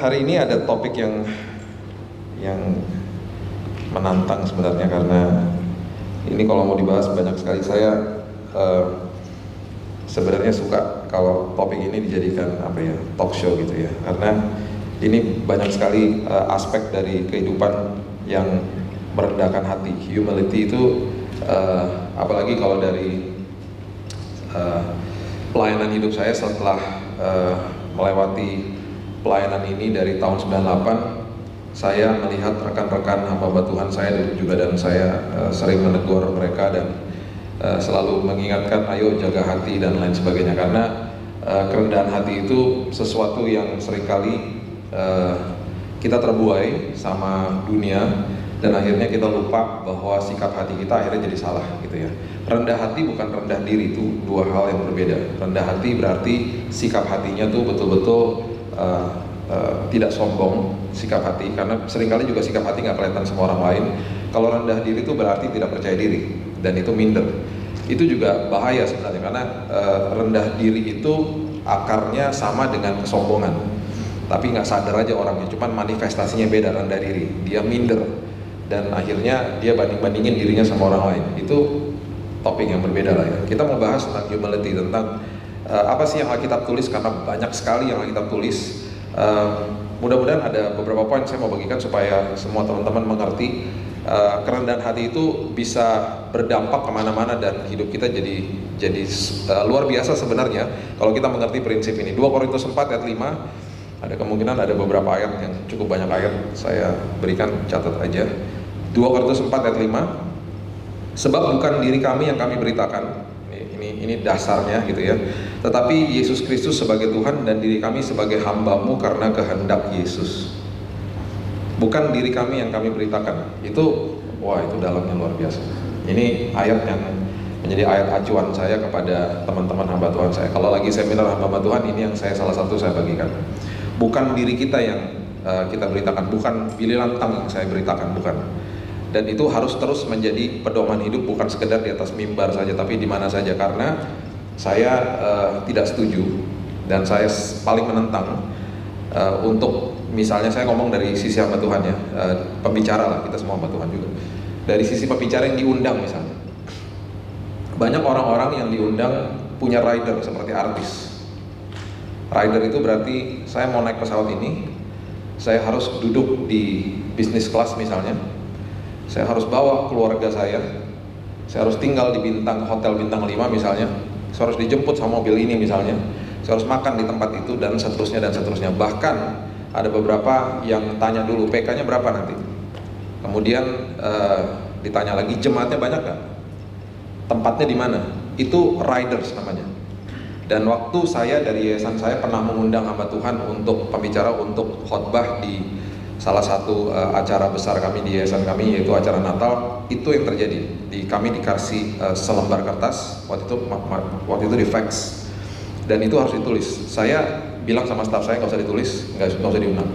Hari ini ada topik yang menantang sebenarnya, karena ini kalau mau dibahas banyak sekali. Saya sebenarnya suka kalau topik ini dijadikan talk show gitu ya, karena ini banyak sekali aspek dari kehidupan yang merendahkan hati. Humility itu apalagi kalau dari pelayanan hidup saya setelah melewati pelayanan ini dari tahun 98, saya melihat rekan-rekan hamba Tuhan saya dan saya sering menegur mereka dan selalu mengingatkan, ayo jaga hati dan lain sebagainya, karena kerendahan hati itu sesuatu yang seringkali kita terbuai sama dunia, dan akhirnya kita lupa bahwa sikap hati kita akhirnya jadi salah gitu ya. Rendah hati bukan rendah diri, itu dua hal yang berbeda. Rendah hati berarti sikap hatinya tuh betul-betul tidak sombong sikap hati, karena seringkali juga sikap hati nggak kelihatan sama orang lain. Kalau rendah diri itu berarti tidak percaya diri, dan itu minder. Itu juga bahaya sebenarnya, karena rendah diri itu akarnya sama dengan kesombongan, tapi nggak sadar aja orangnya, cuman manifestasinya beda. Rendah diri, dia minder, dan akhirnya dia banding-bandingin dirinya sama orang lain. Itu topik yang berbeda lah ya. Kita mau bahas tentang humility, tentang apa sih yang Alkitab tulis, karena banyak sekali yang Alkitab tulis. Mudah-mudahan ada beberapa poin saya mau bagikan supaya semua teman-teman mengerti kerendahan hati itu bisa berdampak kemana-mana, dan hidup kita jadi luar biasa sebenarnya kalau kita mengerti prinsip ini. 2 Korintus 4 ayat 5, ada kemungkinan ada beberapa ayat yang cukup banyak ayat, saya berikan, catat aja. 2 Korintus 4 ayat 5, sebab bukan diri kami yang kami beritakan, ini dasarnya gitu ya, tetapi Yesus Kristus sebagai Tuhan, dan diri kami sebagai hamba-Mu karena kehendak Yesus. Bukan diri kami yang kami beritakan. Itu dalamnya luar biasa. Ini ayat yang menjadi ayat acuan saya kepada teman-teman hamba Tuhan saya. Kalau lagi seminar hamba Tuhan, ini yang salah satu saya bagikan. Bukan diri kita yang kita beritakan, bukan Billy Lantang yang saya beritakan, bukan. Dan itu harus terus menjadi pedoman hidup, bukan sekedar di atas mimbar saja, tapi di mana saja. Karena saya tidak setuju, dan saya paling menentang untuk, misalnya saya ngomong dari sisi hamba Tuhan ya, pembicara lah, kita semua hamba Tuhan juga. Dari sisi pembicara yang diundang misalnya, banyak orang-orang yang diundang punya rider seperti artis. Rider itu berarti saya mau naik pesawat ini, saya harus duduk di bisnis kelas misalnya, saya harus bawa keluarga saya harus tinggal di hotel bintang 5 misalnya, saya harus dijemput sama mobil ini misalnya, saya harus makan di tempat itu, dan seterusnya dan seterusnya. Bahkan ada beberapa yang tanya dulu, PK-nya berapa nanti? Kemudian ditanya lagi, jemaatnya banyak gak? Tempatnya di mana? Itu riders namanya. Dan waktu saya dari yayasan saya pernah mengundang hamba Tuhan untuk pembicara, untuk khotbah di salah satu acara besar kami di yayasan kami, yaitu acara Natal. Itu yang terjadi. Kami dikasih selembar kertas, waktu itu di fax, dan itu harus ditulis. Saya bilang sama staf saya, nggak usah ditulis, nggak usah diundang,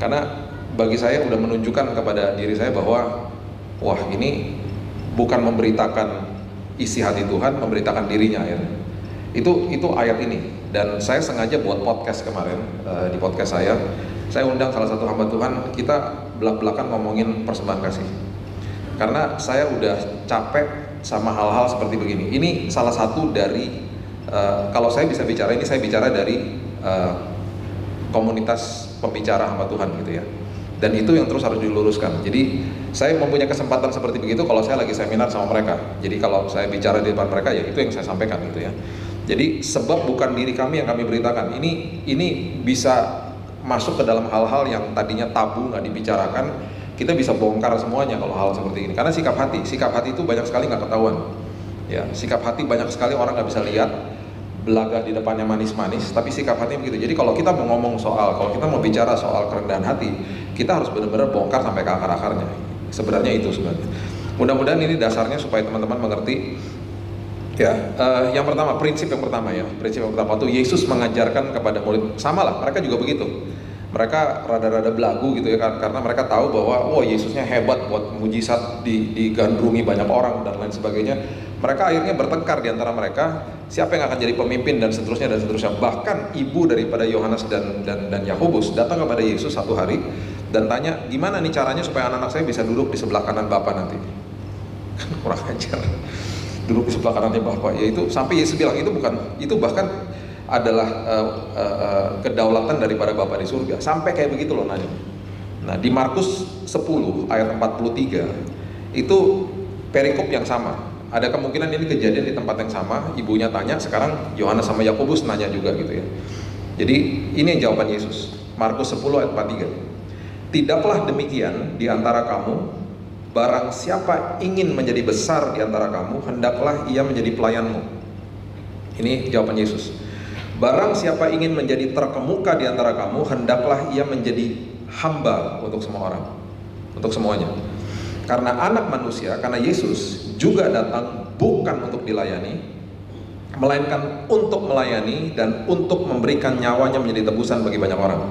karena bagi saya udah menunjukkan kepada diri saya bahwa ini bukan memberitakan isi hati Tuhan, memberitakan dirinya ya. Itu ayat ini. Dan saya sengaja buat podcast kemarin, di podcast saya undang salah satu hamba Tuhan, kita belak-belakan ngomongin persembahan kasih, karena saya udah capek sama hal-hal seperti begini. Ini salah satu dari kalau saya bisa bicara ini, saya bicara dari komunitas pembicara hamba Tuhan gitu ya, dan itu yang terus harus diluruskan. Jadi saya mempunyai kesempatan seperti begitu kalau saya lagi seminar sama mereka. Jadi kalau saya bicara di depan mereka, ya itu yang saya sampaikan gitu ya. Jadi sebab bukan diri kami yang kami beritakan, ini bisa masuk ke dalam hal-hal yang tadinya tabu, nggak dibicarakan. Kita bisa bongkar semuanya kalau hal seperti ini, karena sikap hati itu banyak sekali nggak ketahuan ya. Sikap hati banyak sekali orang nggak bisa lihat, belaga di depannya manis-manis, tapi sikap hatinya begitu. Jadi kalau kita mau ngomong kalau kita mau bicara soal kerendahan hati, kita harus benar-benar bongkar sampai ke akar-akarnya. Sebenarnya itu sebenarnya. Mudah-mudahan ini dasarnya supaya teman-teman mengerti. Ya, yang pertama, prinsip yang pertama waktu Yesus mengajarkan kepada murid, sama lah, mereka juga begitu. mereka rada-rada belagu gitu ya, karena mereka tahu bahwa Yesusnya hebat buat mujizat, digandrungi banyak orang dan lain sebagainya. Mereka akhirnya bertengkar di antara mereka, siapa yang akan jadi pemimpin dan seterusnya dan seterusnya. Bahkan ibu daripada Yohanes dan Yakobus datang kepada Yesus satu hari dan tanya, gimana nih caranya supaya anak-anak saya bisa duduk di sebelah kanan Bapa nanti. Kan kurang ajar, duduk di sebelah kanannya Bapa. Ya itu sampai Yesus bilang itu bahkan adalah kedaulatan daripada Bapa di surga. Sampai kayak begitu loh nanya. Nah, di Markus 10 ayat 43 itu perikop yang sama. Ada kemungkinan ini kejadian di tempat yang sama, ibunya tanya, sekarang Yohanes sama Yakobus nanya juga gitu ya. Jadi ini yang jawaban Yesus. Markus 10 ayat 43. Tidaklah demikian di antara kamu, barang siapa ingin menjadi besar di antara kamu, hendaklah ia menjadi pelayanmu. Ini jawaban Yesus. Barang siapa ingin menjadi terkemuka di antara kamu, hendaklah ia menjadi hamba untuk semua orang, untuk semuanya. Karena anak manusia, karena Yesus juga datang bukan untuk dilayani, melainkan untuk melayani dan untuk memberikan nyawanya menjadi tebusan bagi banyak orang.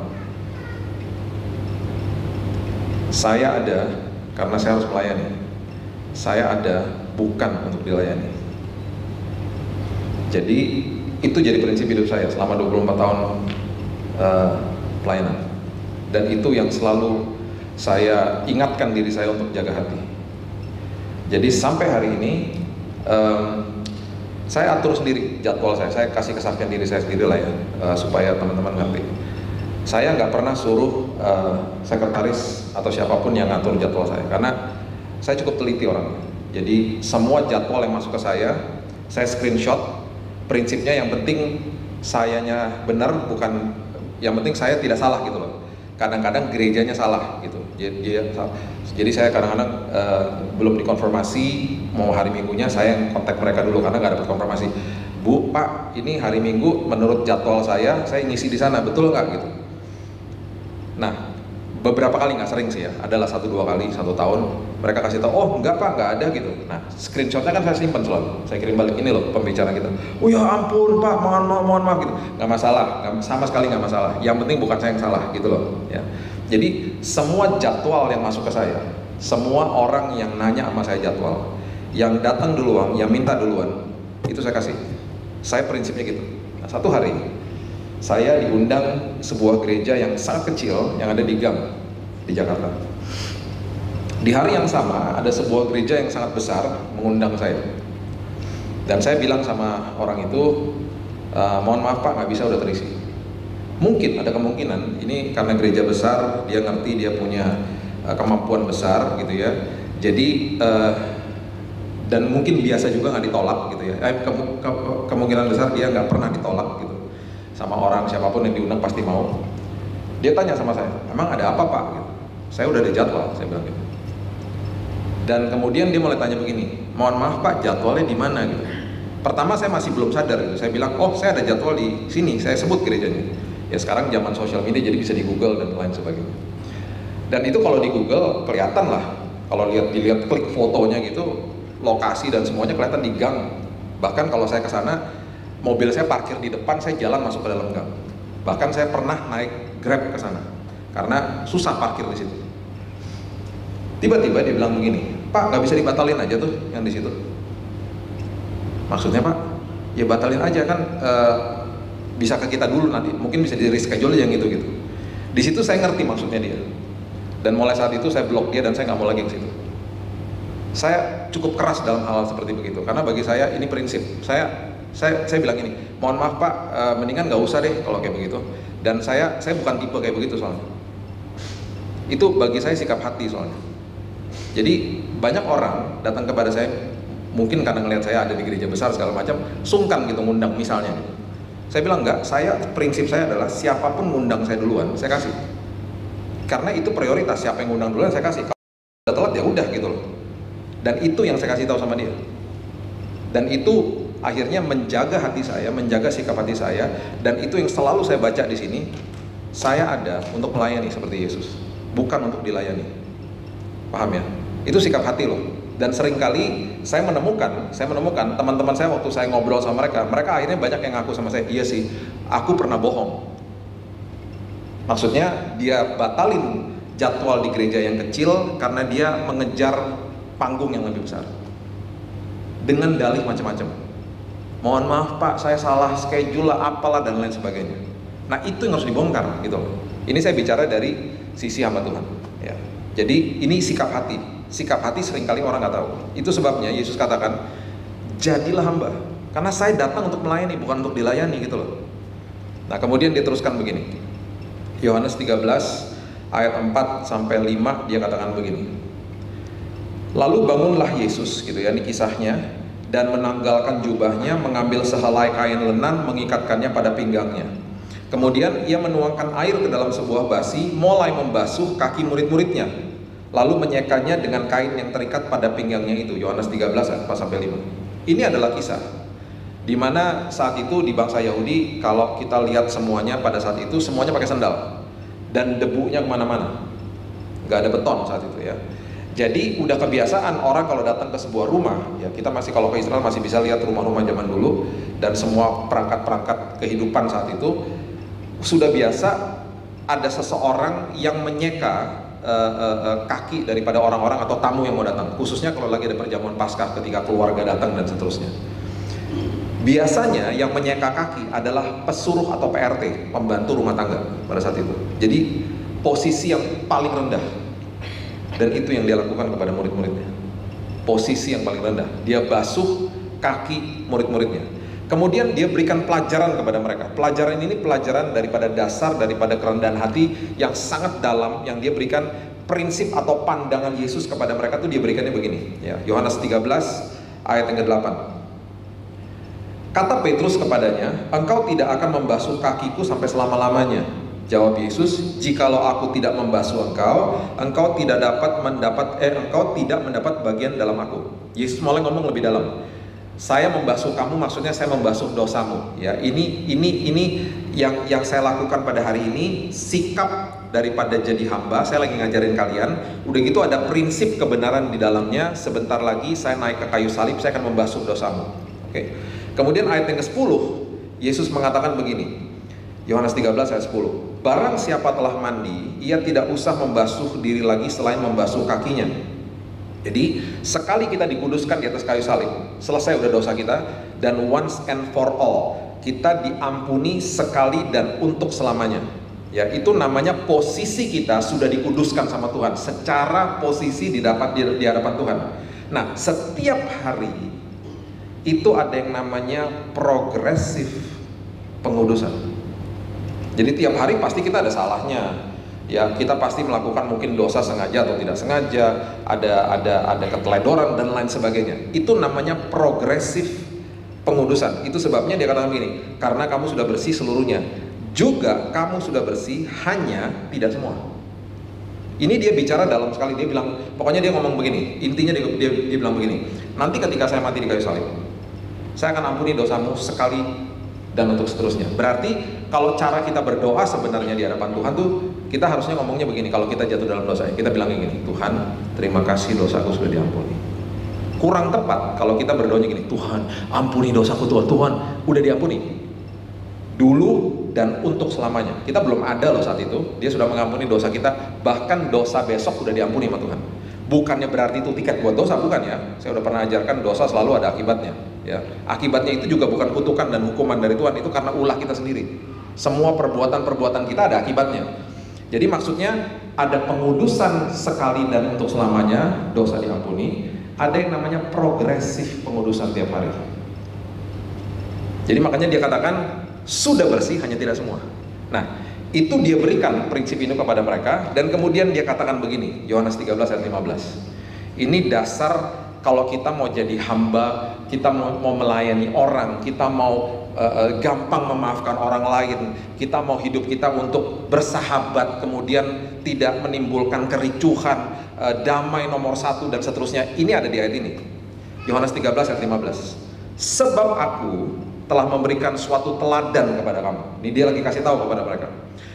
Saya ada karena saya harus melayani. Saya ada bukan untuk dilayani. Jadi itu jadi prinsip hidup saya selama 24 tahun pelayanan. Dan itu yang selalu saya ingatkan diri saya untuk jaga hati. Jadi sampai hari ini saya atur sendiri jadwal saya kasih kesaksian diri saya sendiri lah ya, supaya teman-teman ngerti. Saya nggak pernah suruh sekretaris atau siapapun yang ngatur jadwal saya, karena saya cukup teliti orangnya. Jadi semua jadwal yang masuk ke saya screenshot. Prinsipnya yang penting sayanya benar, bukan yang penting saya tidak salah gitu loh. Kadang-kadang gerejanya salah gitu. Jadi saya kadang-kadang belum dikonfirmasi mau hari Minggunya, saya yang kontak mereka dulu karena nggak dapat konfirmasi. Bu, Pak, ini hari Minggu menurut jadwal saya ngisi di sana, betul nggak gitu? Nah, beberapa kali, nggak sering sih ya, adalah 1-2 kali 1 tahun mereka kasih tahu, oh enggak Pak, nggak ada gitu. Nah, screenshotnya kan saya simpan selalu, saya kirim balik, ini loh pembicaraan kita. Oh ya ampun Pak, mohon maaf gitu. Nggak masalah, sama sekali nggak masalah. Yang penting bukan saya yang salah gitu loh ya. Jadi semua jadwal yang masuk ke saya, semua orang yang nanya sama saya jadwal, yang datang duluan, yang minta duluan, itu saya kasih. Saya prinsipnya gitu. Nah, satu hari saya diundang sebuah gereja yang sangat kecil yang ada di Gang di Jakarta. Di hari yang sama ada sebuah gereja yang sangat besar mengundang saya. Dan saya bilang sama orang itu, mohon maaf Pak, nggak bisa, udah terisi. Mungkin ada kemungkinan ini karena gereja besar, dia ngerti, dia punya kemampuan besar gitu ya. Jadi dan mungkin biasa juga nggak ditolak gitu ya. Kemungkinan besar dia nggak pernah ditolak gitu. Sama orang siapapun yang diundang pasti mau. Dia tanya sama saya, emang ada apa Pak? Gitu. Saya udah ada jadwal, saya bilang gitu. Dan kemudian dia mulai tanya begini, mohon maaf Pak, jadwalnya di mana gitu. Pertama saya masih belum sadar gitu. Saya bilang, oh saya ada jadwal di sini, saya sebut gerejanya. Ya sekarang zaman sosial media jadi bisa di Google dan lain sebagainya. Dan itu kalau di Google kelihatan lah, kalau dilihat klik fotonya gitu, lokasi dan semuanya kelihatan di gang. Bahkan kalau saya ke sana, mobil saya parkir di depan, saya jalan masuk ke dalam gang. Bahkan saya pernah naik Grab ke sana karena susah parkir di situ. Tiba-tiba dia bilang begini, Pak, nggak bisa dibatalin aja tuh yang di situ. Maksudnya Pak, ya batalin aja kan, bisa ke kita dulu nanti, mungkin bisa di reschedule yang gitu. Di situ saya ngerti maksudnya dia. Dan mulai saat itu saya blok dia dan saya nggak mau lagi ke situ. Saya cukup keras dalam hal seperti begitu, karena bagi saya ini prinsip. Saya bilang ini, mohon maaf Pak, mendingan nggak usah deh kalau kayak begitu. Dan saya bukan tipe kayak begitu soalnya. Itu bagi saya sikap hati soalnya. Jadi banyak orang datang kepada saya, mungkin karena ngelihat saya ada di gereja besar segala macam, sungkan gitu ngundang misalnya. Saya bilang enggak, prinsip saya adalah siapapun ngundang saya duluan, saya kasih. Karena itu prioritas, siapa yang ngundang duluan saya kasih. Kalau udah telat ya udah gitu loh. Dan itu yang saya kasih tahu sama dia. Dan itu akhirnya menjaga hati saya, menjaga sikap hati saya, dan itu yang selalu saya baca di sini. Saya ada untuk melayani seperti Yesus, bukan untuk dilayani. Paham ya? Itu sikap hati loh. Dan seringkali saya menemukan teman-teman saya waktu saya ngobrol sama mereka akhirnya banyak yang ngaku sama saya, iya sih, aku pernah bohong. Maksudnya dia batalin jadwal di gereja yang kecil karena dia mengejar panggung yang lebih besar dengan dalih macam-macam. Mohon maaf Pak, saya salah schedule lah, apalah dan lain sebagainya. Nah itu yang harus dibongkar gitu. Ini saya bicara dari sisi hamba Tuhan ya. Jadi ini sikap hati. Sikap hati seringkali orang nggak tahu. Itu sebabnya Yesus katakan, jadilah hamba, karena saya datang untuk melayani, bukan untuk dilayani gitu loh. Nah kemudian dia teruskan begini, Yohanes 13 ayat 4 sampai 5, dia katakan begini. Lalu bangunlah Yesus gitu ya, ini kisahnya, dan menanggalkan jubahnya, mengambil sehelai kain lenan, mengikatkannya pada pinggangnya. Kemudian ia menuangkan air ke dalam sebuah basi, mulai membasuh kaki murid-muridnya, lalu menyekanya dengan kain yang terikat pada pinggangnya itu. Yohanes 13 ayat 4 sampai 5. Ini adalah kisah di mana saat itu di bangsa Yahudi, kalau kita lihat semuanya pada saat itu, semuanya pakai sandal dan debunya kemana-mana, nggak ada beton saat itu ya. Jadi udah kebiasaan orang kalau datang ke sebuah rumah ya, kita masih kalau ke Israel masih bisa lihat rumah-rumah zaman dulu, dan semua perangkat-perangkat kehidupan saat itu sudah biasa ada seseorang yang menyeka kaki daripada orang-orang atau tamu yang mau datang, khususnya kalau lagi ada perjamuan Paskah ketika keluarga datang dan seterusnya. Biasanya yang menyeka kaki adalah pesuruh atau PRT, pembantu rumah tangga pada saat itu. Jadi posisi yang paling rendah, dan itu yang dia lakukan kepada murid-muridnya. Posisi yang paling rendah, dia basuh kaki murid-muridnya. Kemudian dia berikan pelajaran kepada mereka. Pelajaran ini pelajaran daripada dasar, daripada kerendahan hati yang sangat dalam, yang dia berikan prinsip atau pandangan Yesus kepada mereka tuh dia berikannya begini ya. Yohanes 13 ayat yang ke-8. Kata Petrus kepadanya, engkau tidak akan membasuh kakiku sampai selama-lamanya. Jawab Yesus, jikalau aku tidak membasuh engkau tidak mendapat bagian dalam aku. Yesus mulai ngomong lebih dalam. Saya membasuh kamu, maksudnya saya membasuh dosamu. Ya, ini yang saya lakukan pada hari ini, sikap daripada jadi hamba. Saya lagi ngajarin kalian. Udah gitu ada prinsip kebenaran di dalamnya. Sebentar lagi saya naik ke kayu salib, saya akan membasuh dosamu. Oke. Kemudian ayat yang ke-10, Yesus mengatakan begini, Yohanes 13 ayat 10. Barang siapa telah mandi, ia tidak usah membasuh diri lagi selain membasuh kakinya. Jadi sekali kita dikuduskan di atas kayu salib, selesai udah dosa kita, dan once and for all, kita diampuni sekali dan untuk selamanya. Ya, itu namanya posisi kita sudah dikuduskan sama Tuhan, secara posisi didapat di hadapan Tuhan. Nah, setiap hari itu ada yang namanya progresif pengudusan. Jadi tiap hari pasti kita ada salahnya. Ya, kita pasti melakukan mungkin dosa sengaja atau tidak sengaja, ada keteledoran dan lain sebagainya. Itu namanya progresif pengudusan. Itu sebabnya dia katakan begini, karena kamu sudah bersih seluruhnya, juga kamu sudah bersih, hanya tidak semua. Ini dia bicara dalam sekali, dia bilang, pokoknya dia ngomong begini, intinya dia bilang begini, nanti ketika saya mati di kayu salib, saya akan ampuni dosamu sekali dan untuk seterusnya. Berarti kalau cara kita berdoa sebenarnya di hadapan Tuhan tuh, kita harusnya ngomongnya begini. Kalau kita jatuh dalam dosa, kita bilang gini, Tuhan terima kasih dosaku sudah diampuni. Kurang tepat kalau kita berdoanya gini, Tuhan ampuni dosaku, Tuhan udah diampuni dulu dan untuk selamanya. Kita belum ada loh saat itu, dia sudah mengampuni dosa kita, bahkan dosa besok sudah diampuni sama Tuhan. Bukannya berarti itu tiket buat dosa, bukan ya. Saya udah pernah ajarkan dosa selalu ada akibatnya ya. Akibatnya itu juga bukan kutukan dan hukuman dari Tuhan, itu karena ulah kita sendiri. Semua perbuatan-perbuatan kita ada akibatnya. Jadi maksudnya ada pengudusan sekali dan untuk selamanya, dosa diampuni. Ada yang namanya progresif pengudusan tiap hari. Jadi makanya dia katakan sudah bersih, hanya tidak semua. Nah, itu dia berikan prinsip ini kepada mereka, dan kemudian dia katakan begini, Yohanes 13 ayat 15. Ini dasar kalau kita mau jadi hamba, kita mau melayani orang, kita mau gampang memaafkan orang lain, kita mau hidup kita untuk bersahabat, kemudian tidak menimbulkan kericuhan, damai nomor 1 dan seterusnya. Ini ada di ayat ini, Yohanes 13 ayat 15. Sebab aku telah memberikan suatu teladan kepada kamu. Ini dia lagi kasih tahu kepada mereka,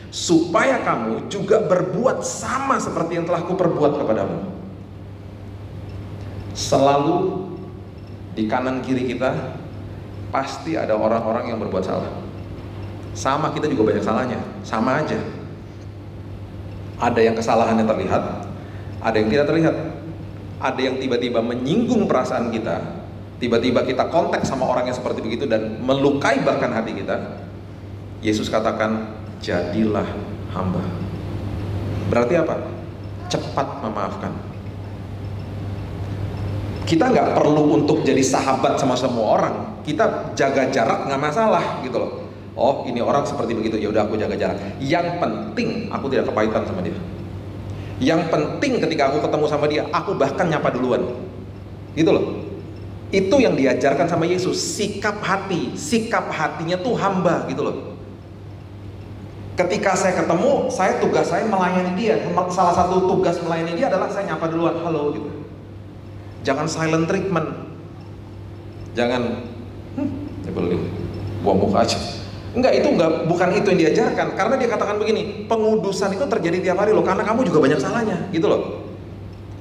supaya kamu juga berbuat sama seperti yang telah kuperbuat kepadamu. Selalu di kanan kiri kita pasti ada orang-orang yang berbuat salah. Sama kita juga banyak salahnya, sama aja. Ada yang kesalahannya terlihat, ada yang tidak terlihat. Ada yang tiba-tiba menyinggung perasaan kita, tiba-tiba kita kontak sama orang yang seperti begitu dan melukai bahkan hati kita. Yesus katakan, jadilah hamba. Berarti apa? Cepat memaafkan. Kita nggak perlu untuk jadi sahabat sama semua orang. Kita jaga jarak nggak masalah gitu loh. Oh, ini orang seperti begitu, ya udah aku jaga jarak. Yang penting aku tidak kepahitan sama dia. Yang penting ketika aku ketemu sama dia, aku bahkan nyapa duluan. Gitu loh. Itu yang diajarkan sama Yesus, sikap hati. Sikap hatinya tuh hamba gitu loh. Ketika saya ketemu, tugas saya melayani dia. Salah satu tugas melayani dia adalah saya nyapa duluan, halo gitu. Jangan silent treatment. Jangan boleh buang muka aja. Bukan itu yang diajarkan. Karena dia katakan begini, pengudusan itu terjadi tiap hari loh, karena kamu juga banyak salahnya, gitu loh.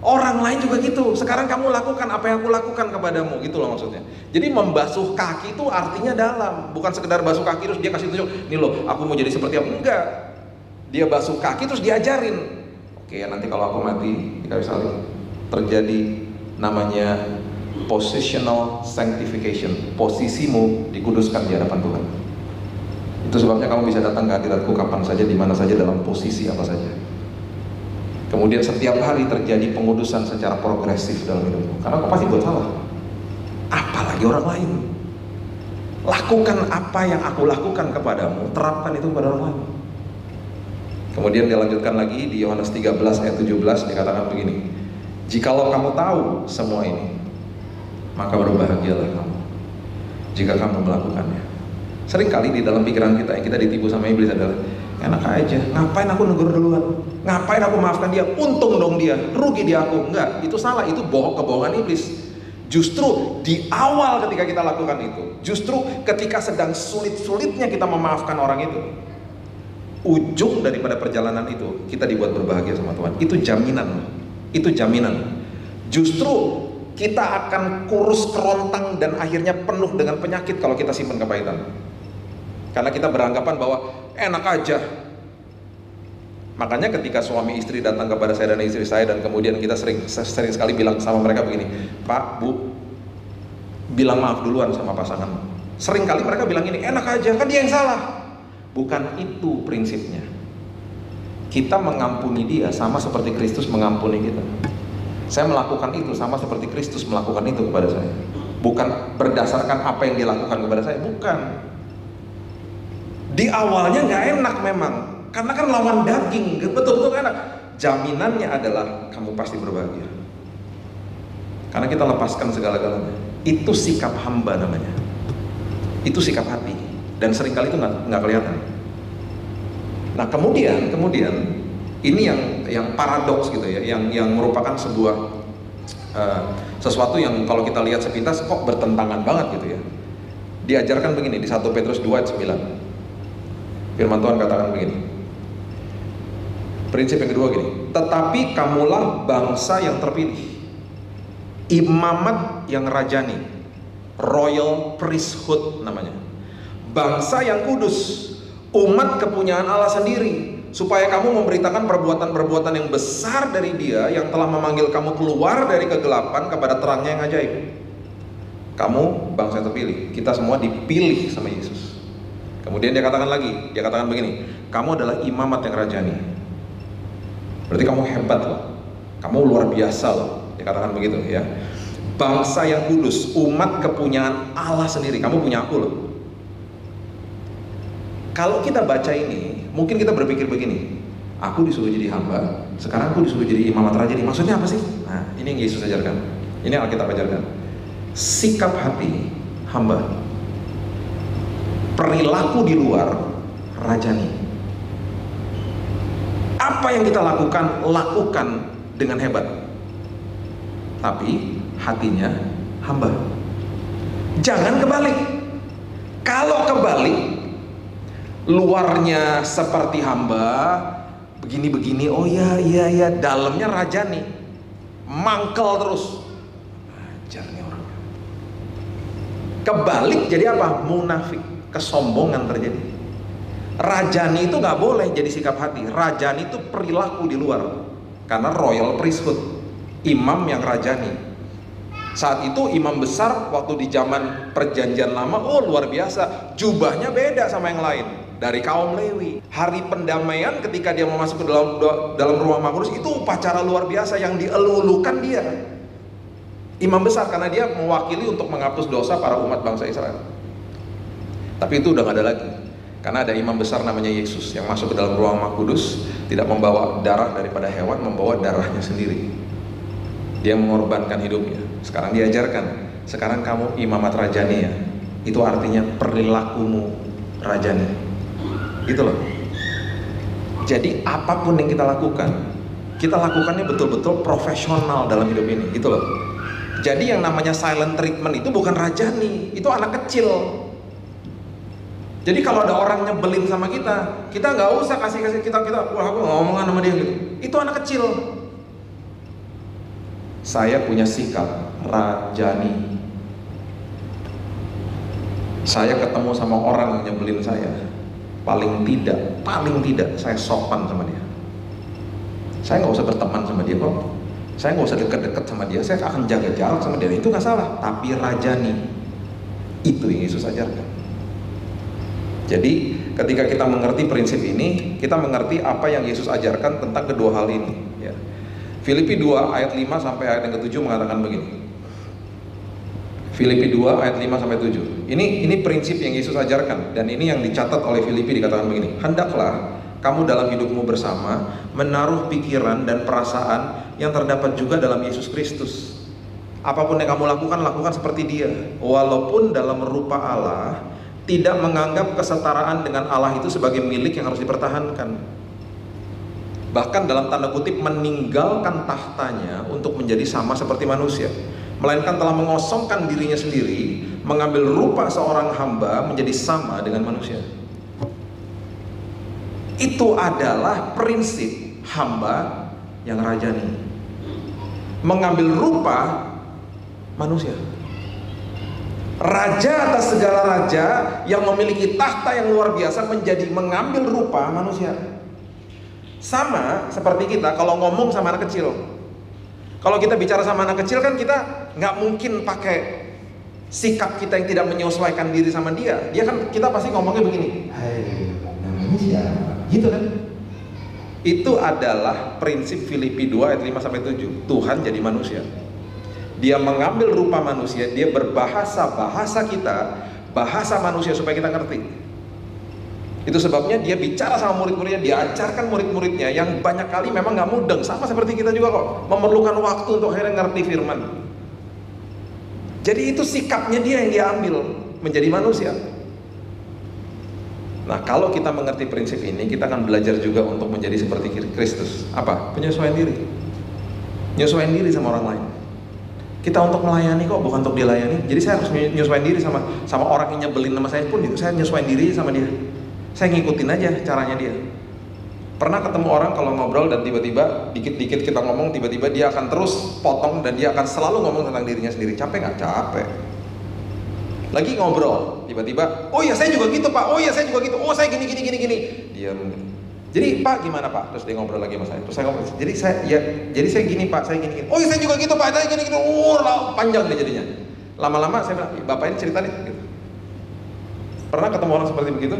Orang lain juga gitu. Sekarang kamu lakukan apa yang aku lakukan kepadamu, gitu loh maksudnya. Jadi membasuh kaki itu artinya dalam, bukan sekedar basuh kaki terus dia kasih tunjuk, nih loh, aku mau jadi seperti apa. Enggak. Dia basuh kaki terus diajarin. Oke, nanti kalau aku mati, dikasih salib, terjadi namanya positional sanctification. Posisimu dikuduskan di hadapan Tuhan. Itu sebabnya kamu bisa datang ke hadiratku kapan saja, di mana saja, dalam posisi apa saja. Kemudian setiap hari terjadi pengudusan secara progresif dalam hidupmu. Karena kau pasti buat salah. Apalagi orang lain. Lakukan apa yang aku lakukan kepadamu, terapkan itu kepada orang lain. Kemudian dia lanjutkan lagi di Yohanes 13 ayat 17, dikatakan begini, jikalau kamu tahu semua ini, maka berbahagialah kamu jika kamu melakukannya. Seringkali di dalam pikiran kita yang kita ditipu sama iblis adalah, enak aja, ngapain aku negur duluan, ngapain aku maafkan dia, untung dong dia, rugi dia aku. Enggak, itu salah, itu kebohongan iblis. Justru di awal ketika kita lakukan itu, justru ketika sedang sulit-sulitnya kita memaafkan orang itu, ujung daripada perjalanan itu kita dibuat berbahagia sama Tuhan. Itu jaminan. Itu jaminan. Justru kita akan kurus kerontang dan akhirnya penuh dengan penyakit kalau kita simpan kepahitan. Karena kita beranggapan bahwa enak aja. Makanya ketika suami istri datang kepada saya dan istri saya, dan kemudian kita sering sekali bilang sama mereka begini, Pak, Bu, bilang maaf duluan sama pasangan. Sering kali mereka bilang ini, enak aja, kan dia yang salah. Bukan itu prinsipnya. Kita mengampuni dia sama seperti Kristus mengampuni kita. Saya melakukan itu sama seperti Kristus melakukan itu kepada saya. Bukan berdasarkan apa yang dia lakukan kepada saya, bukan. Di awalnya nggak enak memang, karena kan lawan daging, betul-betul enak. Jaminannya adalah kamu pasti berbahagia, karena kita lepaskan segala-galanya. Itu sikap hamba namanya. Itu sikap hati, dan seringkali itu nggak kelihatan. Nah kemudian ini yang paradoks gitu ya, yang merupakan sebuah sesuatu yang kalau kita lihat sepintas kok bertentangan banget gitu ya. Diajarkan begini di 1 Petrus 2 ayat 9. Firman Tuhan katakan begini. Prinsip yang kedua gini, tetapi kamulah bangsa yang terpilih, imamat yang rajani, royal priesthood namanya, bangsa yang kudus, umat kepunyaan Allah sendiri, supaya kamu memberitakan perbuatan-perbuatan yang besar dari Dia yang telah memanggil kamu keluar dari kegelapan kepada terangnya yang ajaib. Kamu bangsa yang terpilih, kita semua dipilih sama Yesus. Kemudian dia katakan begini, kamu adalah imamat yang rajani. Berarti kamu hebat loh, kamu luar biasa loh. Dia katakan begitu ya. Bangsa yang kudus, umat kepunyaan Allah sendiri. Kamu punya aku loh. Kalau kita baca ini, mungkin kita berpikir begini, aku disuruh jadi hamba, sekarang aku disuruh jadi imamat rajani. Maksudnya apa sih? Nah, ini yang Yesus ajarkan. Ini yang Alkitab ajarkan. Sikap hati hamba, perilaku di luar rajani. Apa yang kita lakukan dengan hebat, tapi hatinya hamba. Jangan kebalik. Kalau kebalik, luarnya seperti hamba, begini-begini, oh ya, dalamnya rajani, mangkel terus. Ajar nih orang. Kebalik jadi apa? Munafik. Kesombongan terjadi. Rajani itu nggak boleh jadi sikap hati. Rajani itu perilaku di luar, karena royal priesthood, imam yang rajani. Saat itu imam besar waktu di zaman perjanjian lama, oh luar biasa, jubahnya beda sama yang lain, dari kaum Lewi. Hari pendamaian ketika dia mau masuk ke dalam ruang Maha Kudus, itu upacara luar biasa yang dielulukan dia, imam besar, karena dia mewakili untuk menghapus dosa para umat bangsa Israel. Tapi itu udah gak ada lagi, karena ada imam besar namanya Yesus yang masuk ke dalam ruang Maha Kudus, tidak membawa darah daripada hewan, membawa darahnya sendiri. Dia mengorbankan hidupnya. Sekarang diajarkan, sekarang kamu imamat rajani ya. Itu artinya perilakumu rajani. Gitu loh. Jadi apapun yang kita lakukannya betul-betul profesional dalam hidup ini. Gitu loh. Jadi yang namanya silent treatment itu bukan rajani, itu anak kecil. Jadi kalau ada orang nyebelin sama kita nggak usah kasih kita wah aku ngomongan sama dia gitu. Itu anak kecil. Saya punya sikap rajani. Saya ketemu sama orang yang nyebelin saya, paling tidak saya sopan sama dia. Saya nggak usah berteman sama dia kok. Saya nggak usah deket-deket sama dia. Saya akan jaga jarak sama dia. Itu nggak salah. Tapi rajani, itu yang Yesus ajarkan. Jadi ketika kita mengerti prinsip ini, kita mengerti apa yang Yesus ajarkan tentang kedua hal ini ya. Filipi 2 ayat 5 sampai ayat yang ke-7 mengatakan begini. Filipi 2 ayat 5 sampai 7. Ini prinsip yang Yesus ajarkan, dan ini yang dicatat oleh Filipi, dikatakan begini. Hendaklah kamu dalam hidupmu bersama menaruh pikiran dan perasaan yang terdapat juga dalam Yesus Kristus. Apapun yang kamu lakukan seperti Dia, walaupun dalam rupa Allah, tidak menganggap kesetaraan dengan Allah itu sebagai milik yang harus dipertahankan. Bahkan dalam tanda kutip meninggalkan tahtanya untuk menjadi sama seperti manusia, melainkan telah mengosongkan dirinya sendiri, mengambil rupa seorang hamba menjadi sama dengan manusia. Itu adalah prinsip hamba yang rajani, mengambil rupa manusia. Raja atas segala raja yang memiliki tahta yang luar biasa mengambil rupa manusia. Sama seperti kita kalau ngomong sama anak kecil. Kalau kita bicara sama anak kecil kan kita nggak mungkin pakai sikap kita yang tidak menyesuaikan diri sama dia. Dia kan, kita pasti ngomongnya begini, hai namanya siapa? Gitu kan. Itu adalah prinsip Filipi 2 ayat 5 sampai 7. Tuhan jadi manusia. Dia mengambil rupa manusia, dia berbahasa bahasa kita, bahasa manusia supaya kita ngerti. Itu sebabnya dia bicara sama murid-muridnya, dia ajarkan murid-muridnya yang banyak kali memang nggak mudeng, sama seperti kita juga kok, memerlukan waktu untuk akhirnya ngerti firman. Jadi itu sikapnya dia yang dia ambil menjadi manusia. Nah, kalau kita mengerti prinsip ini, kita akan belajar juga untuk menjadi seperti Kristus. Apa? Penyesuaian diri. Penyesuaian diri sama orang lain. Kita untuk melayani kok, bukan untuk dilayani. Jadi saya harus menyesuaikan diri sama orang yang nyebelin sama saya pun, saya menyesuaikan diri sama dia. Saya ngikutin aja caranya dia. Pernah ketemu orang kalau ngobrol dan tiba-tiba dikit-dikit kita ngomong, tiba-tiba dia akan terus potong dan dia akan selalu ngomong tentang dirinya sendiri. Capek nggak? Capek. Lagi ngobrol, tiba-tiba, oh ya saya juga gitu Pak, oh ya saya juga gitu, oh saya gini. Diam. Jadi Pak gimana Pak? Terus dia ngobrol lagi sama saya. Terus saya ngobrol, jadi saya gini Pak, saya gini. Oh ya saya juga gitu Pak, saya gini. Panjang deh jadinya. Lama-lama saya bilang, Bapak ini cerita nih. Gitu. Pernah ketemu orang seperti begitu?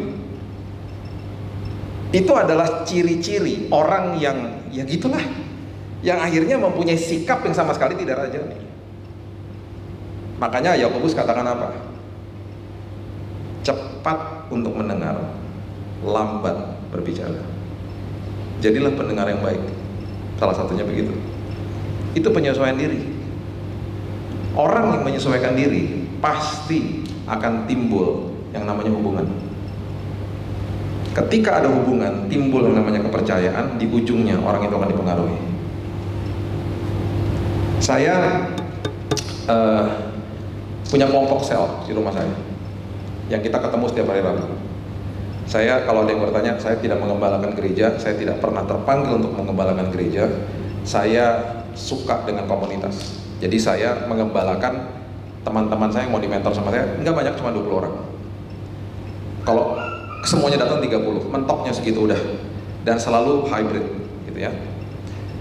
Itu adalah ciri-ciri orang yang ya gitulah, yang akhirnya mempunyai sikap yang sama sekali tidak rajani. Makanya Yakobus katakan apa? Cepat untuk mendengar, lambat berbicara. Jadilah pendengar yang baik. Salah satunya begitu. Itu penyesuaian diri. Orang yang menyesuaikan diri pasti akan timbul yang namanya hubungan. Ketika ada hubungan, timbul yang namanya kepercayaan, di ujungnya orang itu akan dipengaruhi. Saya punya kelompok sel di rumah saya, yang kita ketemu setiap hari Rabu. Saya, kalau ada yang bertanya, saya tidak mengembalakan gereja, saya tidak pernah terpanggil untuk mengembalakan gereja. Saya suka dengan komunitas. Jadi saya mengembalakan teman-teman saya yang mau dimentor sama saya, nggak banyak, cuma 20 orang. semuanya datang 30, mentoknya segitu udah, dan selalu hybrid gitu ya,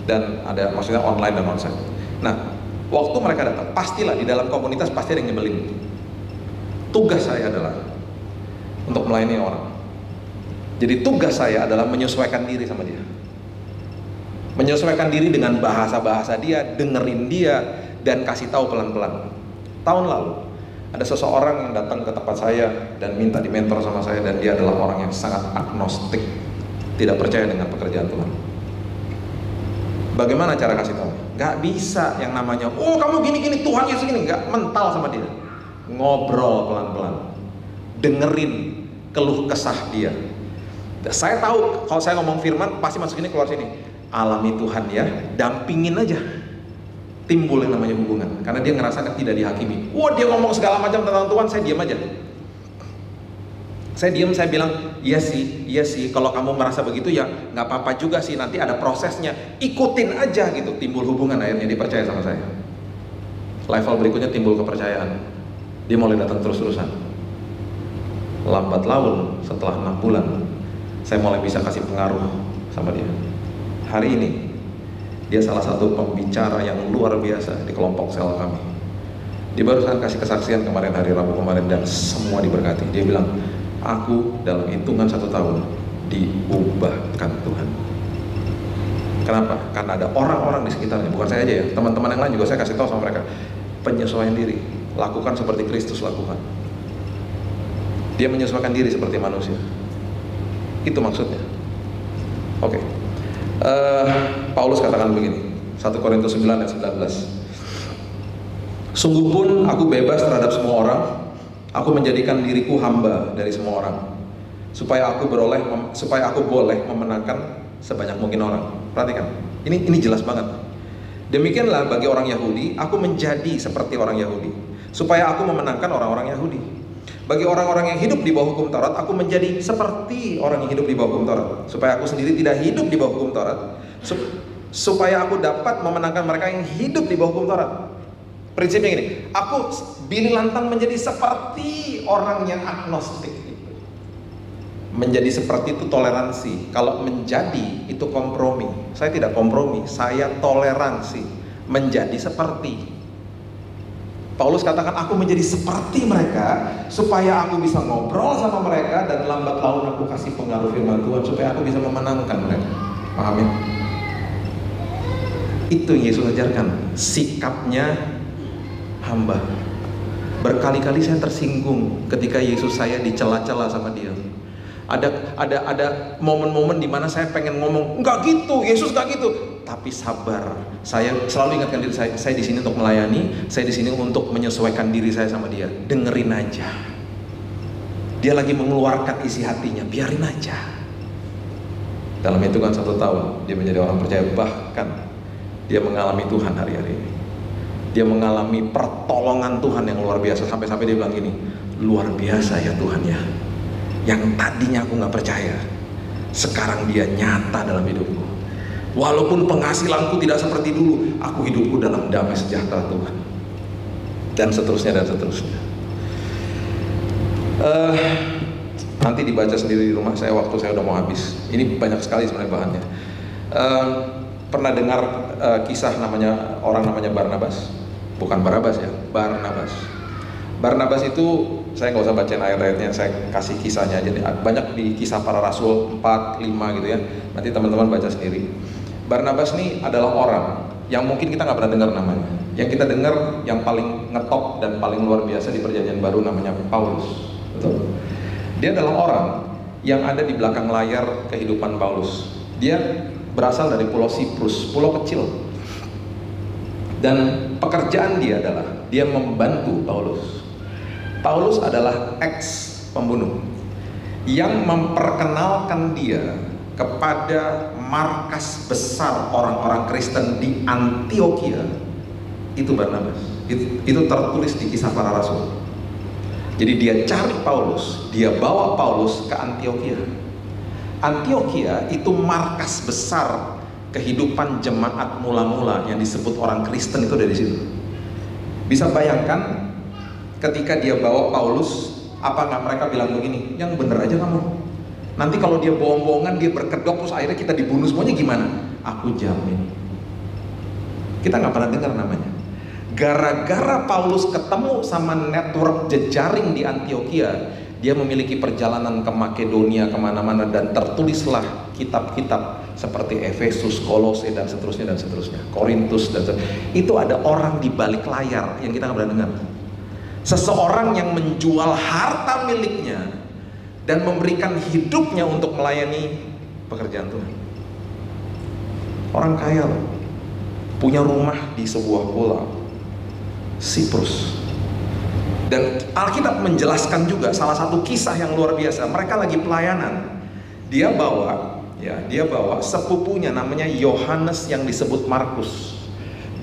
dan ada maksudnya online dan onsite. Nah, waktu mereka datang, pastilah di dalam komunitas pasti ada yang nyebelin. Tugas saya adalah untuk melayani orang. Jadi tugas saya adalah menyesuaikan diri sama dia, menyesuaikan diri dengan bahasa-bahasa dia, dengerin dia, dan kasih tahu pelan-pelan. Tahun lalu ada seseorang yang datang ke tempat saya dan minta dimentor sama saya, dan dia adalah orang yang sangat agnostik, tidak percaya dengan pekerjaan Tuhan. Bagaimana cara kasih tahu? Gak bisa yang namanya, oh kamu gini-gini, Tuhan Yesus gini. Gak, mental sama dia. Ngobrol pelan-pelan, dengerin keluh kesah dia. Saya tahu kalau saya ngomong firman pasti masuk sini keluar sini. Alami Tuhan ya, dampingin aja. Timbul yang namanya hubungan, karena dia ngerasa tidak dihakimi. Wah, dia ngomong segala macam tentang Tuhan, saya diam aja. Saya diam, saya bilang, iya sih, kalau kamu merasa begitu ya nggak apa-apa juga sih, nanti ada prosesnya, ikutin aja gitu. Timbul hubungan, akhirnya dia percaya sama saya. Level berikutnya timbul kepercayaan, dia mulai datang terus-terusan. Lambat laun, setelah 6 bulan, saya mulai bisa kasih pengaruh sama dia. Hari ini dia salah satu pembicara yang luar biasa di kelompok sel kami. Dia barusan kasih kesaksian kemarin, hari Rabu kemarin, dan semua diberkati. Dia bilang, aku dalam hitungan 1 tahun diubahkan Tuhan. Kenapa? Karena ada orang-orang di sekitarnya, bukan saya aja ya, teman-teman yang lain juga saya kasih tahu sama mereka. Penyesuaian diri, lakukan seperti Kristus lakukan. Dia menyesuaikan diri seperti manusia. Itu maksudnya. Oke. Paulus katakan begini, 1 Korintus 9 ayat 19. Sungguh pun aku bebas terhadap semua orang, aku menjadikan diriku hamba dari semua orang, supaya aku boleh memenangkan sebanyak mungkin orang. Perhatikan, ini jelas banget. Demikianlah bagi orang Yahudi, aku menjadi seperti orang Yahudi, supaya aku memenangkan orang-orang Yahudi. Bagi orang-orang yang hidup di bawah hukum Taurat, aku menjadi seperti orang yang hidup di bawah hukum Taurat, supaya aku sendiri tidak hidup di bawah hukum Taurat, supaya aku dapat memenangkan mereka yang hidup di bawah hukum Taurat. Prinsipnya gini, aku pilih lantang menjadi seperti orang yang agnostik. Menjadi seperti itu toleransi. Kalau menjadi itu kompromi. Saya tidak kompromi, saya toleransi. Menjadi seperti. Paulus katakan, aku menjadi seperti mereka supaya aku bisa ngobrol sama mereka, dan lambat laun aku kasih pengaruh firman Tuhan supaya aku bisa memenangkan mereka. Paham ya? Itu yang Yesus ajarkan, sikapnya hamba. Berkali-kali saya tersinggung ketika Yesus saya dicela-cela sama dia. Ada momen-momen di mana saya pengen ngomong, enggak gitu, Yesus enggak gitu. Tapi sabar, saya selalu ingatkan diri saya di sini untuk melayani, saya di sini untuk menyesuaikan diri saya sama dia. Dengerin aja. Dia lagi mengeluarkan isi hatinya, biarin aja. Dalam hitungan 1 tahun, dia menjadi orang percaya. Bahkan dia mengalami Tuhan hari-hari ini. Dia mengalami pertolongan Tuhan yang luar biasa. Sampai-sampai dia bilang gini, luar biasa ya Tuhan ya. Yang tadinya aku gak percaya, sekarang dia nyata dalam hidupku. Walaupun penghasilanku tidak seperti dulu, aku hidupku dalam damai sejahtera Tuhan. Dan seterusnya dan seterusnya. Nanti dibaca sendiri di rumah, waktu saya udah mau habis. Ini banyak sekali sebenarnya bahannya. Pernah dengar kisah orang namanya Barnabas? Bukan Barabas ya, Barnabas. Barnabas itu, saya nggak usah bacain ayat-ayatnya, saya kasih kisahnya aja. Banyak di Kisah Para Rasul 4, 5 gitu ya. Nanti teman-teman baca sendiri. Barnabas ini adalah orang yang mungkin kita nggak pernah dengar namanya. Yang kita dengar yang paling ngetop dan paling luar biasa di Perjanjian Baru namanya Paulus. Betul? Dia adalah orang yang ada di belakang layar kehidupan Paulus. Dia berasal dari Pulau Siprus, pulau kecil. Dan pekerjaan dia adalah dia membantu Paulus. Paulus adalah ex-pembunuh yang memperkenalkan dia kepada markas besar orang-orang Kristen di Antioquia. Itu Barnabas. Itu tertulis di Kisah Para Rasul. Jadi dia cari Paulus, dia bawa Paulus ke Antioquia. Antioquia itu markas besar kehidupan jemaat mula-mula yang disebut orang Kristen, itu dari situ. Bisa bayangkan ketika dia bawa Paulus, apa nggak mereka bilang begini, yang bener aja kamu, Nanti kalau dia bohong-bohongan, dia berkedok, terus akhirnya kita dibunuh semuanya gimana? Aku jamin. Kita nggak pernah dengar namanya. Gara-gara Paulus ketemu sama network jejaring di Antioquia, dia memiliki perjalanan ke Makedonia, kemana-mana, dan tertulislah kitab-kitab seperti Efesus, Kolose, dan seterusnya, Korintus, dan seterusnya. Itu ada orang di balik layar yang kita nggak pernah dengar. Seseorang yang menjual harta miliknya dan memberikan hidupnya untuk melayani pekerjaan Tuhan. Orang kaya loh, punya rumah di sebuah pulau, Siprus. Dan Alkitab menjelaskan juga salah satu kisah yang luar biasa. Mereka lagi pelayanan, dia bawa sepupunya namanya Yohanes yang disebut Markus,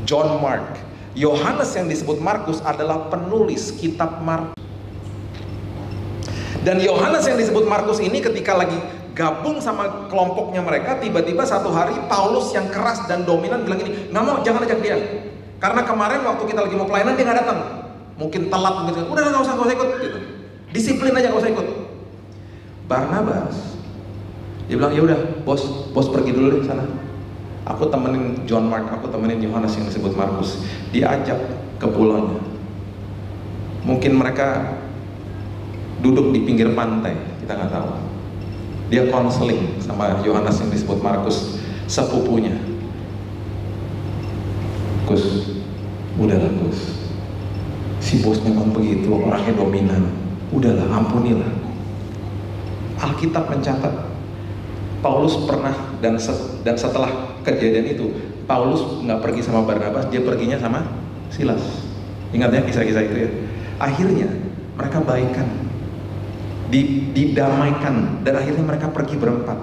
John Mark. Yohanes yang disebut Markus adalah penulis kitab Markus. Dan Yohanes yang disebut Markus ini ketika lagi gabung sama kelompoknya mereka, tiba-tiba satu hari Paulus yang keras dan dominan bilang gini, nggak mau, jangan ajak dia, karena kemarin waktu kita lagi mau pelayanan dia nggak datang, mungkin telat, mungkin udah nggak usah ikut gitu. Disiplin aja, nggak usah ikut. Barnabas dia bilang, ya udah bos pergi dulu deh sana, aku temenin John Mark, aku temenin Yohanes yang disebut Markus. Diajak ke pulaunya. Mungkin mereka duduk di pinggir pantai, kita nggak tahu. Dia konseling sama Yohanes yang disebut Markus, sepupunya. Gus, udahlah Gus, si bos memang begitu, orangnya dominan, udahlah, ampunilah. Alkitab mencatat Paulus pernah dan setelah kejadian itu Paulus nggak pergi sama Barnabas, dia perginya sama Silas. Ingat ya kisah-kisah itu ya. Akhirnya mereka baikan, didamaikan, dan akhirnya mereka pergi berempat.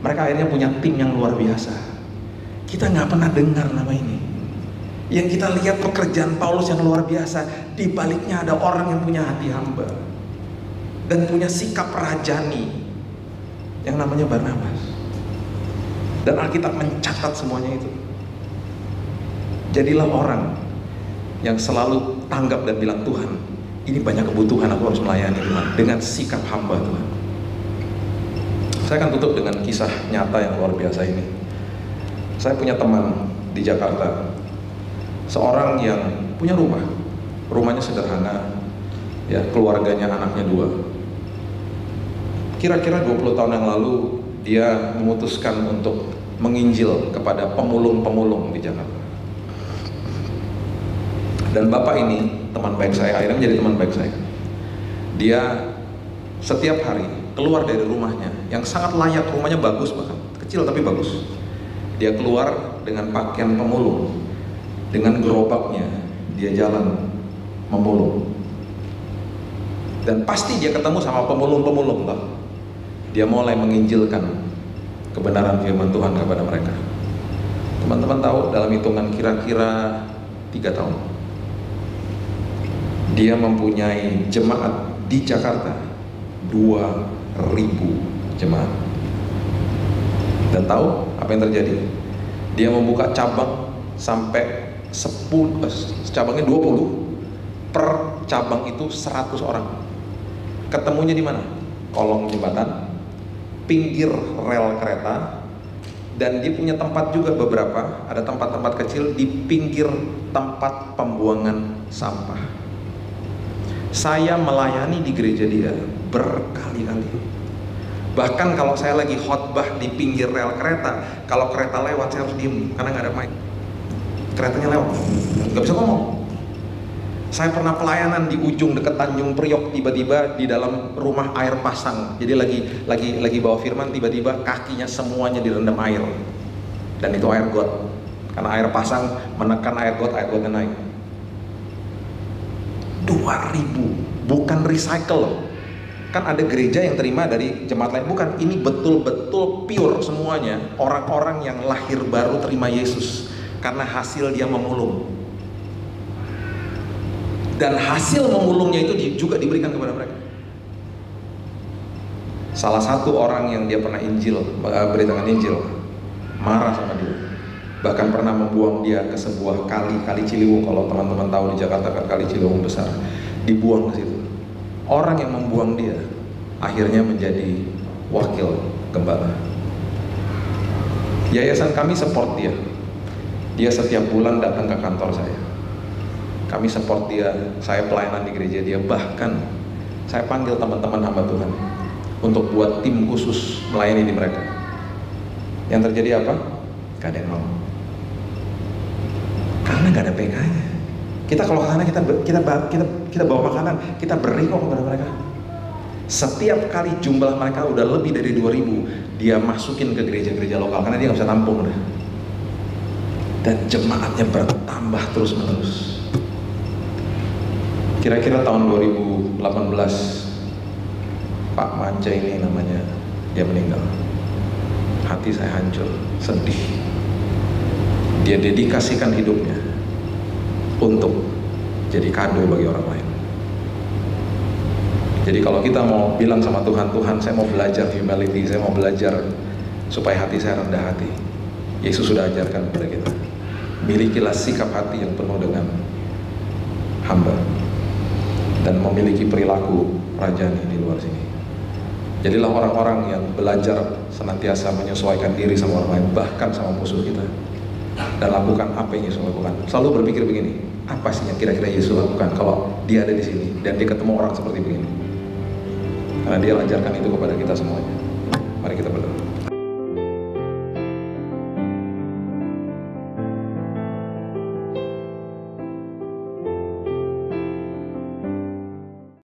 Mereka akhirnya punya tim yang luar biasa. Kita nggak pernah dengar nama ini. Yang kita lihat pekerjaan Paulus yang luar biasa, di baliknya ada orang yang punya hati hamba dan punya sikap rajani yang namanya Barnabas. Dan Alkitab mencatat semuanya itu. Jadilah orang yang selalu tanggap dan bilang, Tuhan, ini banyak kebutuhan, aku harus melayani Tuhan dengan sikap hamba Tuhan. Saya akan tutup dengan kisah nyata yang luar biasa ini. Saya punya teman di Jakarta, seorang yang punya rumah, rumahnya sederhana, ya, keluarganya anaknya 2. Kira-kira 20 tahun yang lalu dia memutuskan untuk menginjil kepada pemulung-pemulung di Jakarta. Dan bapak ini teman baik saya, akhirnya menjadi teman baik saya. Dia setiap hari keluar dari rumahnya yang sangat layak, rumahnya bagus, bahkan kecil tapi bagus. Dia keluar dengan pakaian pemulung, dengan gerobaknya dia jalan memulung. Dan pasti dia ketemu sama pemulung-pemulung, toh. Dia mulai menginjilkan kebenaran firman Tuhan kepada mereka. Teman-teman tahu, dalam hitungan kira-kira 3 tahun dia mempunyai jemaat di Jakarta 2.000 jemaat. Dan tahu apa yang terjadi? Dia membuka cabang sampai 10, cabangnya 20. Per cabang itu 100 orang. Ketemunya di mana? Kolong jembatan, pinggir rel kereta, dan dia punya tempat juga beberapa, ada tempat-tempat kecil di pinggir tempat pembuangan sampah. Saya melayani di gereja dia berkali-kali. Bahkan kalau saya lagi khotbah di pinggir rel kereta, kalau kereta lewat saya harus diem karena nggak ada mic. Keretanya lewat, nggak bisa ngomong. Saya pernah pelayanan di ujung dekat Tanjung Priok, tiba-tiba di dalam rumah air pasang. Jadi lagi bawa firman, tiba-tiba kakinya semuanya direndam air. Dan itu air got. Karena air pasang menekan air gotnya naik. 2.000, bukan recycle loh. Kan ada gereja yang terima dari jemaat lain, bukan. Ini betul-betul pure semuanya. Orang-orang yang lahir baru terima Yesus karena hasil dia memulung. Dan hasil memulungnya itu juga diberikan kepada mereka. Salah satu orang yang dia pernah beritakan Injil, marah sama dia. Bahkan pernah membuang dia ke sebuah kali Ciliwung. Kalau teman-teman tahu di Jakarta kan kali Ciliwung besar, dibuang ke situ. Orang yang membuang dia akhirnya menjadi wakil gembala. Yayasan kami support dia. Dia setiap bulan datang ke kantor saya. Kami support dia, saya pelayanan di gereja dia. Bahkan saya panggil teman-teman hamba Tuhan untuk buat tim khusus melayani di mereka. Yang terjadi apa? Gak ada yang mau. Karena gak ada PK-nya. Kita kalau ke sana kita bawa makanan, kita beri kok kepada mereka. Setiap kali jumlah mereka udah lebih dari 2000, dia masukin ke gereja-gereja lokal karena dia nggak bisa tampung udah. Dan jemaatnya bertambah terus menerus. Kira-kira tahun 2018 Pak Manca ini namanya, dia meninggal. Hati saya hancur, sedih. Dia dedikasikan hidupnya untuk jadi kado bagi orang lain. Jadi kalau kita mau bilang sama Tuhan, Tuhan saya mau belajar humility, saya mau belajar supaya hati saya rendah hati. Yesus sudah ajarkan kepada kita. Milikilah sikap hati yang penuh dengan hamba dan memiliki perilaku rajani di luar sini. Jadilah orang-orang yang belajar senantiasa menyesuaikan diri sama orang lain, bahkan sama musuh kita, dan lakukan apa yang Yesus lakukan. Selalu berpikir begini, apa sih yang kira-kira Yesus lakukan kalau dia ada di sini dan dia ketemu orang seperti begini? Karena dia ajarkan itu kepada kita semuanya. Mari kita berdoa.